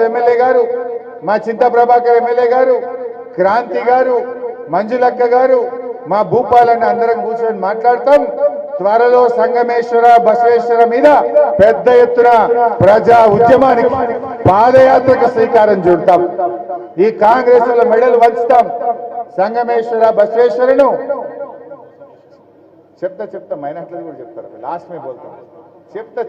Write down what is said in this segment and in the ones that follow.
MLA గారు, మా చింత ప్రభాకర్ ఎమ్మెల్యే గారు, క్రాంతి గారు, మంజులక్క గారు, మా భూపాలని అందరం కూర్చొని మాట్లాడతాం. త్వరలో సంగమేశ్వర బసవేశ్వర మీద పెద్ద ఎత్తున ప్రజా ఉద్యమానికి పాదయాత్రకు శ్రీకారం చుడతాం. ఈ కాంగ్రెస్ లో మెడల్ వంచుతాం. సంగమేశ్వర బసవేశ్వరను చెప్తా మైనార్టీలు కూడా చెప్తారు, లాస్ట్ మే బోల్తాం. చెప్తా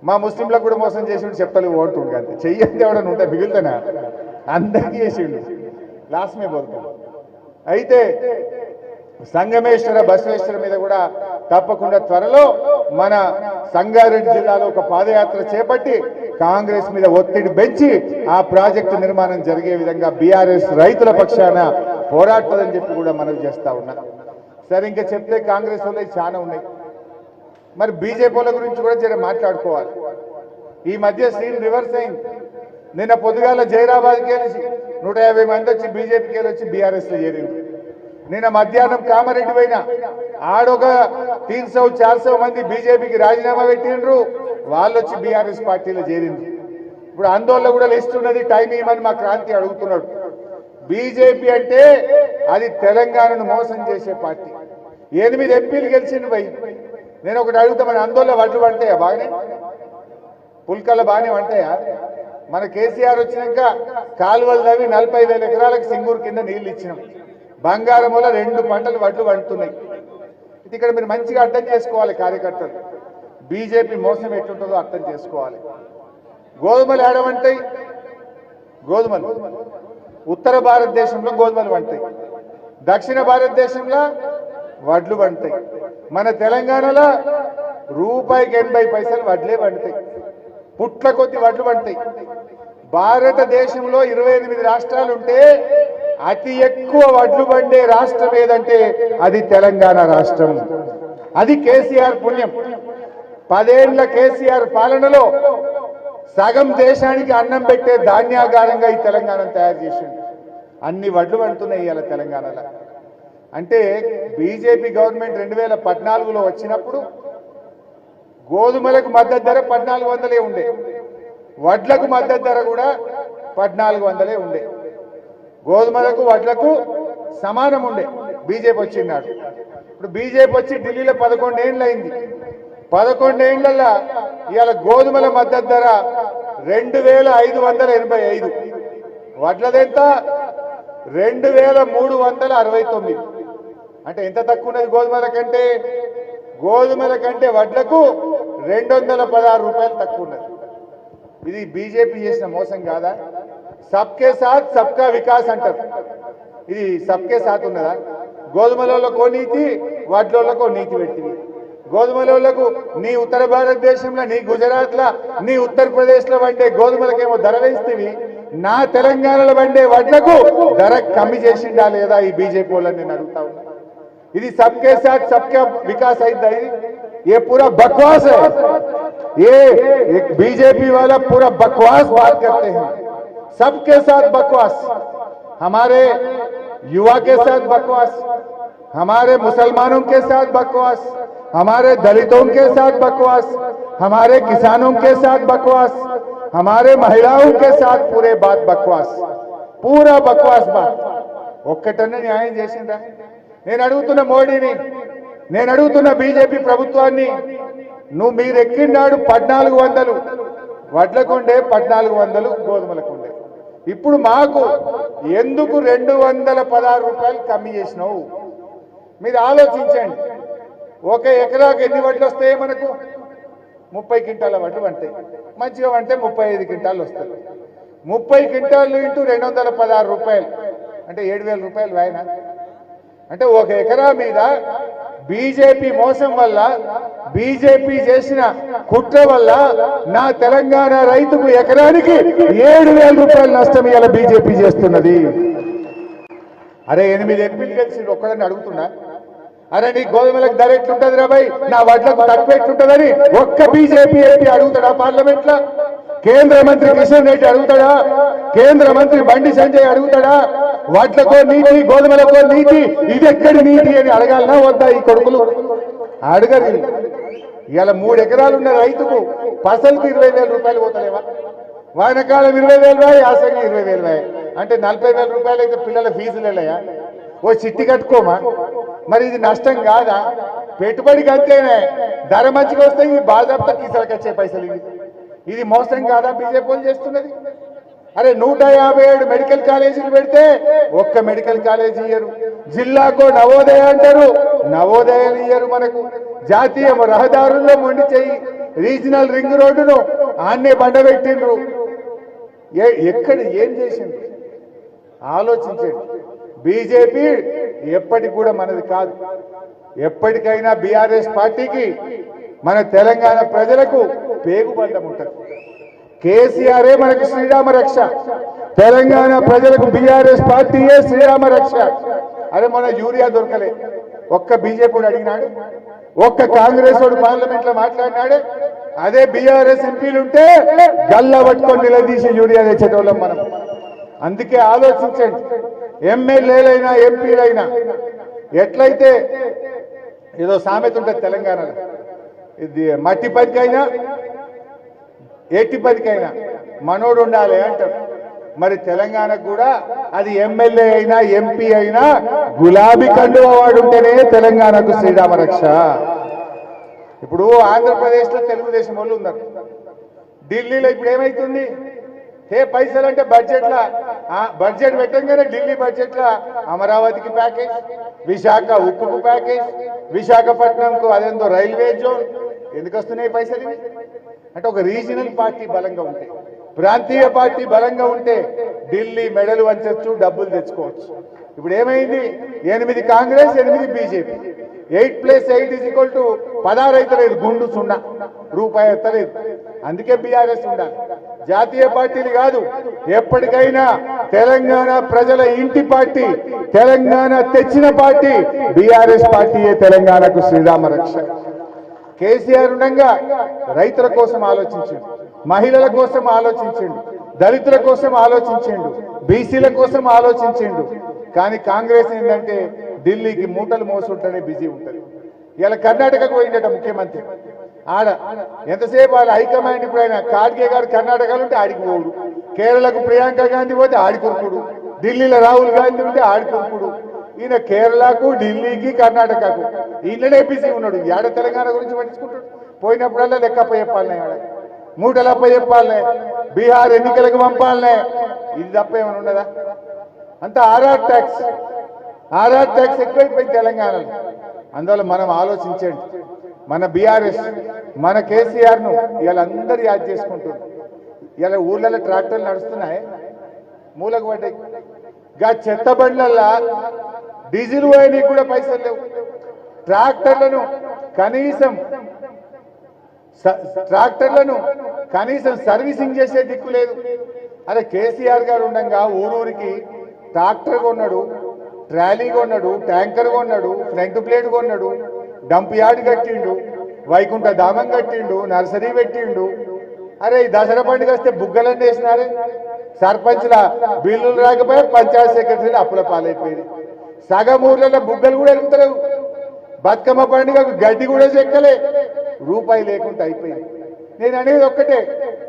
మా ముస్లింలకు కూడా మోసం చేసి చెప్తలు ఓటుండే అంతే. చెయ్యండి ఎవడని ఉంటే మిగులుతానా, అందరికీ చేసిండు, లాస్ట్ మే బోల్తాం. అయితే సంగమేశ్వర బసవేశ్వర మీద కూడా తప్పకుండా త్వరలో మన సంగారెడ్డి జిల్లాలో ఒక పాదయాత్ర చేపట్టి కాంగ్రెస్ మీద ఒత్తిడి పెంచి ఆ ప్రాజెక్టు నిర్మాణం జరిగే విధంగా బీఆర్ఎస్ రైతుల పక్షాన పోరాడుతుందని చెప్పి కూడా మనం చేస్తా ఉన్నాం. సరే, ఇంకా చెప్తే కాంగ్రెస్ వాళ్ళు చాలా ఉన్నాయి. మరి బీజేపీల గురించి కూడా జర మాట్లాడుకోవాలి. ఈ మధ్య సీన్ రివర్స్ అయింది. నిన్న పొద్దుగాల జైరాబాద్కి వెళ్ళి 150 మంది వచ్చి బీజేపీకి వెళ్ళి వచ్చి బీఆర్ఎస్ లో చేరింది. నిన్న మధ్యాహ్నం కామారెడ్డి పోయినా ఆడొక 300-400 మంది బీజేపీకి రాజీనామా పెట్టిండ్రు, వాళ్ళు వచ్చి బీఆర్ఎస్ పార్టీలో చేరింది. ఇప్పుడు ఆందోళన కూడా లిస్ట్ ఉన్నది, టైం ఇవ్వమని మా క్రాంతి అడుగుతున్నాడు. బీజేపీ అంటే అది తెలంగాణను మోసం చేసే పార్టీ. 8 ఎంపీలు గెలిచిండు పోయి. నేను ఒకటి అడుగుతా, మన ఆందోళన వడ్లు పంటాయా? బాగానే పుల్కల బాగానే పంటాయా? మన కేసీఆర్ వచ్చినాక కాలువలు తవ్వి 40,000 ఎకరాలకు సింగూరు కింద నీళ్లు ఇచ్చినాం. బంగారం వల్ల 2 పంటలు వడ్లు పండుతున్నాయి. ఇది ఇక్కడ మీరు మంచిగా అర్థం చేసుకోవాలి కార్యకర్తలు. బీజేపీ మోసం ఎట్లుంటుందో అర్థం చేసుకోవాలి. గోధుమలు ఏడవంటాయి, గోధుమలు ఉత్తర భారతదేశంలో గోధుమలు పంటాయి, దక్షిణ భారతదేశంలో వడ్లు పండుతాయి. మన తెలంగాణలో రూపాయికి 80 పైసలు వడ్లే పండుతాయి, పుట్ల కొద్ది వడ్లు పండుతాయి. భారతదేశంలో 28 రాష్ట్రాలు ఉంటే అతి ఎక్కువ వడ్లు పండే రాష్ట్రం ఏదంటే అది తెలంగాణ రాష్ట్రం. అది కేసీఆర్ పుణ్యం. 10 ఏళ్ల కేసీఆర్ పాలనలో సగం దేశానికి అన్నం పెట్టే ధాన్యాగారంగా ఈ తెలంగాణను తయారు చేసింది. అన్ని వడ్లు పండుతున్నాయి ఇవాళ తెలంగాణలో. అంటే బీజేపీ గవర్నమెంట్ 2014లో వచ్చినప్పుడు గోధుమలకు మద్దతు ధర 1400 ఉండే, వడ్లకు మద్దతు ధర కూడా 1400 ఉండే. గోధుమలకు వడ్లకు సమానం ఉండే. బీజేపీ వచ్చినాడు. ఇప్పుడు బీజేపీ వచ్చి ఢిల్లీలో 11 ఏళ్ళు అయింది. 11 ఏళ్లలో ఇవాళ గోధుమల మద్దతు ధర 2585, వడ్లదెంత 2369. అంటే ఎంత తక్కువ ఉన్నది గోధుమల కంటే? గోధుమల కంటే వడ్లకు 216 రూపాయలు తక్కువ ఉన్నది. ఇది బీజేపీ చేసిన మోసం కాదా? సబ్కే సాత్ సబ్కా వికాస్ అంటారు. ఇది సబ్కే సాత్ ఉన్నదా? గోధుమలకో నీతి, వడ్లకో నీతి పెట్టింది. గోధుమలకు నీ ఉత్తర భారతదేశంలో, నీ గుజరాత్ లో, నీ ఉత్తరప్రదేశ్ లో పండే గోధుమలకేమో ధర వేస్తేవి, నా తెలంగాణలో పండే వడ్లకు ధర కమ్మి చేసిండా లేదా ఈ బీజేపీ వాళ్ళని నేను అడుగుతా ఉన్నా. ఇది सबके साथ सबका विकास है? ये पूरा बकवास है. ये एक बीजेपी वाला पूरा बकवास बात करते हैं. सबके साथ बकवास, हमारे युवा के साथ बकवास, हमारे मुसलमानों के साथ बकवास, हमारे दलितों के साथ बकवास, हमारे किसानों के साथ बकवास, हमारे महिलाओं के साथ पूरे बात बकवास, पूरा बकवास बात. ఒక్కటన్న న్యాయం చేసిందా? నేను అడుగుతున్న మోడీని, నేను అడుగుతున్న బీజేపీ ప్రభుత్వాన్ని, మీరు ఎక్కినాడు 1400 వడ్లకుండే, 1400 గోధుమలకుండే. ఇప్పుడు మాకు ఎందుకు 216 రూపాయలు కమ్మి చేసినావు? మీరు ఆలోచించండి. ఒక ఎకరాకు ఎన్ని వడ్లు వస్తాయి? మనకు 30 క్వింటాల వడ్లు పంటాయి. మంచిగా పంటే 35 క్వింటాలు వస్తాయి. 30 క్వింటాలు ఇంటూ 216 రూపాయలు అంటే 7000 రూపాయలు వాయినా. అంటే ఒక ఎకరా మీద బీజేపీ మోసం వల్ల, బీజేపీ చేసిన కుట్ర వల్ల నా తెలంగాణ రైతుకు ఎకరానికి 7000 రూపాయలు నష్టం ఇవాళ బీజేపీ చేస్తున్నది. అరే 8 ఎంపీలు గెలిచి ఒక్కడని అడుగుతున్నా, అరే నీ గోధుమలకు ధర ఎట్లుంటది రా భయ్, నా వడ్లకు తక్కువ ఎట్లుంటదని ఒక్క బీజేపీ ఎంపీ అడుగుతాడా పార్లమెంట్ లో? కేంద్ర మంత్రి కిషన్ రెడ్డి అడుగుతాడా? కేంద్ర మంత్రి బండి సంజయ్ అడుగుతాడా? వడ్లకో నీతి, గోధుమలకో నీతి, ఇది ఎక్కడి నీతి అని అడగాలనా వద్దా? ఈ కొడుకులు అడగరు. ఇలా 3 ఎకరాలు ఉన్న రైతుకు పసలకు 20,000 రూపాయలు పోతలేవా? వానకాలం 20,000 యాసంగి 20,000 అంటే 40,000 రూపాయలు అయితే పిల్లల ఫీజులు వెళ్ళాయా? ఓ చిట్టి కట్టుకోమా? మరి ఇది నష్టం కాదా? పెట్టుబడికి అంతేనే, ధర మంచిగా వస్తే ఇవి బాధపడితే తీసుకొచ్చే పైసలు ఇది మోసం కాదా బీజేపీ వాళ్ళు చేస్తున్నది? అరే 157 మెడికల్ కాలేజీలు పెడితే ఒక్క మెడికల్ కాలేజీ ఇయ్యరు, జిల్లాకో నవోదయ అంటారు, నవోదయాలు ఇయ్యరు. మనకు జాతీయ రహదారుల్లో మొండి చెయ్యి రీజనల్ రింగ్ రోడ్డును ఆన్నే బండబెట్టిండ్రు. ఎక్కడ ఏం చేసిండ్రు ఆలోచించండి. బీజేపీ ఎప్పటికి కూడా మనది కాదు. ఎప్పటికైనా బీఆర్ఎస్ పార్టీకి మన తెలంగాణ ప్రజలకు పేగుబంధం ఉంటుంది. కేసీఆరే మనకు శ్రీరామ రక్ష, తెలంగాణ ప్రజలకు బీఆర్ఎస్ పార్టీయే శ్రీరామ రక్ష. అరే మొన్న యూరియా దొరకలే, ఒక్క బీజేపీ అడిగినాడు, ఒక్క కాంగ్రెస్ వాడు పార్లమెంట్ లో మాట్లాడినాడే. అదే బీఆర్ఎస్ ఎంపీలుంటే గల్ల పట్టుకొని నిలదీసి యూరియా తెచ్చేటోళ్ళం మనం. అందుకే ఆలోచించండి, ఎమ్మెల్యేలైనా ఎంపీలైనా ఎట్లయితే ఏదో సామెత ఉంటుంది తెలంగాణలో, ఇది మట్టి పదికైనా ఏటి పదికైనా మనోడు ఉండాలి అంటారు. మరి తెలంగాణకు కూడా అది ఎమ్మెల్యే అయినా ఎంపీ అయినా గులాబీ కండువా వాడు ఉంటేనే తెలంగాణకు శ్రీరామ రక్ష. ఇప్పుడు ఆంధ్రప్రదేశ్ లో తెలుగుదేశం వాళ్ళు ఉన్నారు, ఢిల్లీలో ఇప్పుడు ఏమైతుంది? పైసలు అంటే బడ్జెట్ పెట్టంగానే ఢిల్లీ బడ్జెట్ లా అమరావతికి ప్యాకేజ్, విశాఖ ఉక్కుకు ప్యాకేజ్, విశాఖపట్నంకు అదేందో రైల్వే జోన్. ఎందుకు వస్తున్నాయి పైసలు? అంటే ఒక రీజనల్ పార్టీ బలంగా ఉంటే, ప్రాంతీయ పార్టీ బలంగా ఉంటే ఢిల్లీ మెడలు వంచొచ్చు, డబ్బులు తెచ్చుకోవచ్చు. ఇప్పుడు ఏమైంది? 8 కాంగ్రెస్ 8 బీజేపీ, 8+8 16 అయితే లేదు, గుండు 0 రూపాయి ఎత్తలేదు. అందుకే బీఆర్ఎస్ ఉండాలి, జాతీయ పార్టీలు కాదు. ఎప్పటికైనా తెలంగాణ ప్రజల ఇంటి పార్టీ, తెలంగాణ తెచ్చిన పార్టీ బీఆర్ఎస్ పార్టీయే తెలంగాణకు శ్రీరామ రక్ష. కేసీఆర్ ఉండగా రైతుల కోసం ఆలోచించండు, మహిళల కోసం ఆలోచించండు, దళితుల కోసం ఆలోచించండు, బీసీల కోసం ఆలోచించండు. కానీ కాంగ్రెస్ ఏంటంటే ఢిల్లీకి మూటలు మోసుంటేనే బిజీ ఉంటుంది. ఇలా కర్ణాటకకు పోయిందట ముఖ్యమంత్రి, ఆడ ఎంతసేపు వాళ్ళ హైకమాండ్. ఇప్పుడు ఆయన ఖార్గే గారు కర్ణాటకలో ఉంటే ఆడికి పోడు, కేరళకు ప్రియాంక గాంధీ పోతే ఆడికొరుకుడు, ఢిల్లీలో రాహుల్ గాంధీ ఉంటే ఆడికొరుకుడు. ఈయన కేరళకు, ఢిల్లీకి, కర్ణాటకకు ఈయననే బిజీ ఉన్నాడు. ఏడ తెలంగాణ గురించి పట్టించుకుంటాడు? పోయినప్పుడల్లా లెక్కప్ప చెప్పాలనే, ఆడ మూటలప్ప చెప్పాలనే, బీహార్ ఎన్నికలకు పంపాలనే. ఇది తప్ప ఏమైనా ఉండదా? అంతా ఆర్ఆర్ ట్యాక్స్ ఎక్కువైపోయింది తెలంగాణలో. అందువల్ల మనం ఆలోచించండి. మన బీఆర్ఎస్, మన కేసీఆర్ ను ఇలా అందరూ యాడ్ చేసుకుంటున్నారు. ఇలా ఊర్లలో ట్రాక్టర్లు నడుస్తున్నాయి, మూలకు పడ్డాయి. గా చెత్త బండ్లల్లా డీజిల్ పోయడానికి కూడా పైసలు లేవు. ట్రాక్టర్లను కనీసం సర్వీసింగ్ చేసే దిక్కు లేదు. అరే కేసీఆర్ గారు ఉండగా ఊరూరికి ట్రాక్టర్ కొన్నాడు, ట్రాలీ కొన్నాడు, ట్యాంకర్ కొన్నాడు, ఫ్రంట్ ప్లేట్ కొన్నాడు, డంప్ యార్డ్ కట్టిండు, వైకుంఠ ధామం కట్టిండు, నర్సరీ పెట్టిండు. అరే ఈ దసరా పండుగ వస్తే బుగ్గలన్నీ వేసినారే. సర్పంచ్ల బిల్లులు రాకపోయా, పంచాయత్ సెక్రటరీలు అప్పుల పాలైపోయింది. సగం ఊర్లలో బుగ్గలు కూడా వెళ్తలేవు. బతుకమ్మ పండుగకు గడ్డి కూడా చెక్కలే, రూపాయి లేకుండా అయిపోయింది. నేను అనేది ఒక్కటే,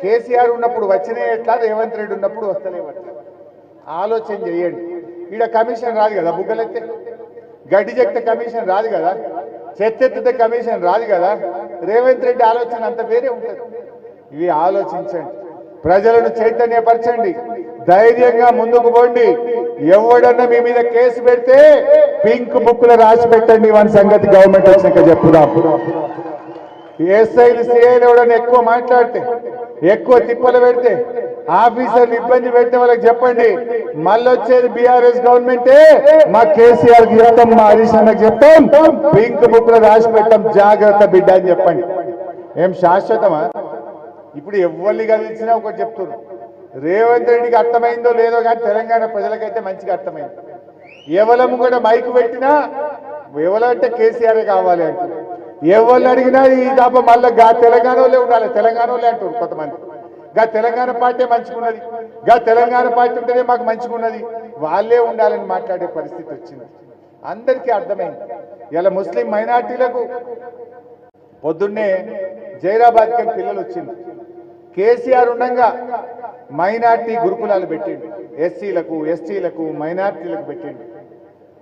కేసీఆర్ ఉన్నప్పుడు వచ్చినాయి ఎట్లా, రేవంత్ రెడ్డి ఉన్నప్పుడు వస్తలేవట్లా. ఆలోచన చేయండి. ఈడ కమిషన్ రాదు కదా, బుగ్గలెత్తే గడ్డి చెక్తే కమిషన్ రాదు కదా, చెత్తెత్తితే కమిషన్ రాదు కదా. రేవంత్ రెడ్డి ఆలోచన అంత వేరే ఉంటుంది. ఇవి ఆలోచించండి, ప్రజలను చైతన్యపరచండి, ధైర్యంగా ముందుకు పోండి. ఎవడన్నా మీ మీద కేసు పెడితే పింక్ బుక్ లో రాసి పెట్టండి. వన్ సంగతి గవర్నమెంట్ వచ్చినాక చెప్పుదాం. ఎస్ఐలు సిఐలు ఎవడన్నా ఎక్కువ మాట్లాడితే, ఎక్కువ తిప్పలు పెడితే, ఆఫీసర్లు ఇబ్బంది పెడితే వాళ్ళకి చెప్పండి, మళ్ళీ వచ్చేది బీఆర్ఎస్ గవర్నమెంటే, మా కేసీఆర్ కి చెప్తాం, మా హరీష్ అన్నకి చెప్తాం, పింక్ బుక్ లో రాసి పెట్టాం, జాగ్రత్త బిడ్డ అని చెప్పండి. ఏం శాశ్వతమా? ఇప్పుడు ఎవరిని కలిసినా ఒకటి చెప్తున్నారు. రేవంత్ రెడ్డికి అర్థమైందో లేదో కానీ తెలంగాణ ప్రజలకైతే మంచిగా అర్థమైంది. ఎవరము కూడా మైకు పెట్టినా ఎవరంటే కేసీఆర్ కావాలి అంటారు. ఎవరిని అడిగినా ఈ తప్ప మళ్ళీ తెలంగాణలో ఉండాలి, తెలంగాణలో అంటారు కొంతమంది. తెలంగాణ పార్టీ మంచిగున్నది, తెలంగాణ పార్టీ ఉంటేనే మాకు మంచిగున్నది, వాళ్ళే ఉండాలని మాట్లాడే పరిస్థితి వచ్చింది. అందరికీ అర్థమైంది. ఇలా ముస్లిం మైనార్టీలకు పొద్దున్నే జైరాబాద్కి పిల్లలు వచ్చింది. కేసీఆర్ ఉండగా మైనార్టీ గురుకులాలు పెట్టిండు, ఎస్సీలకు ఎస్టీలకు మైనార్టీలకు పెట్టిండు.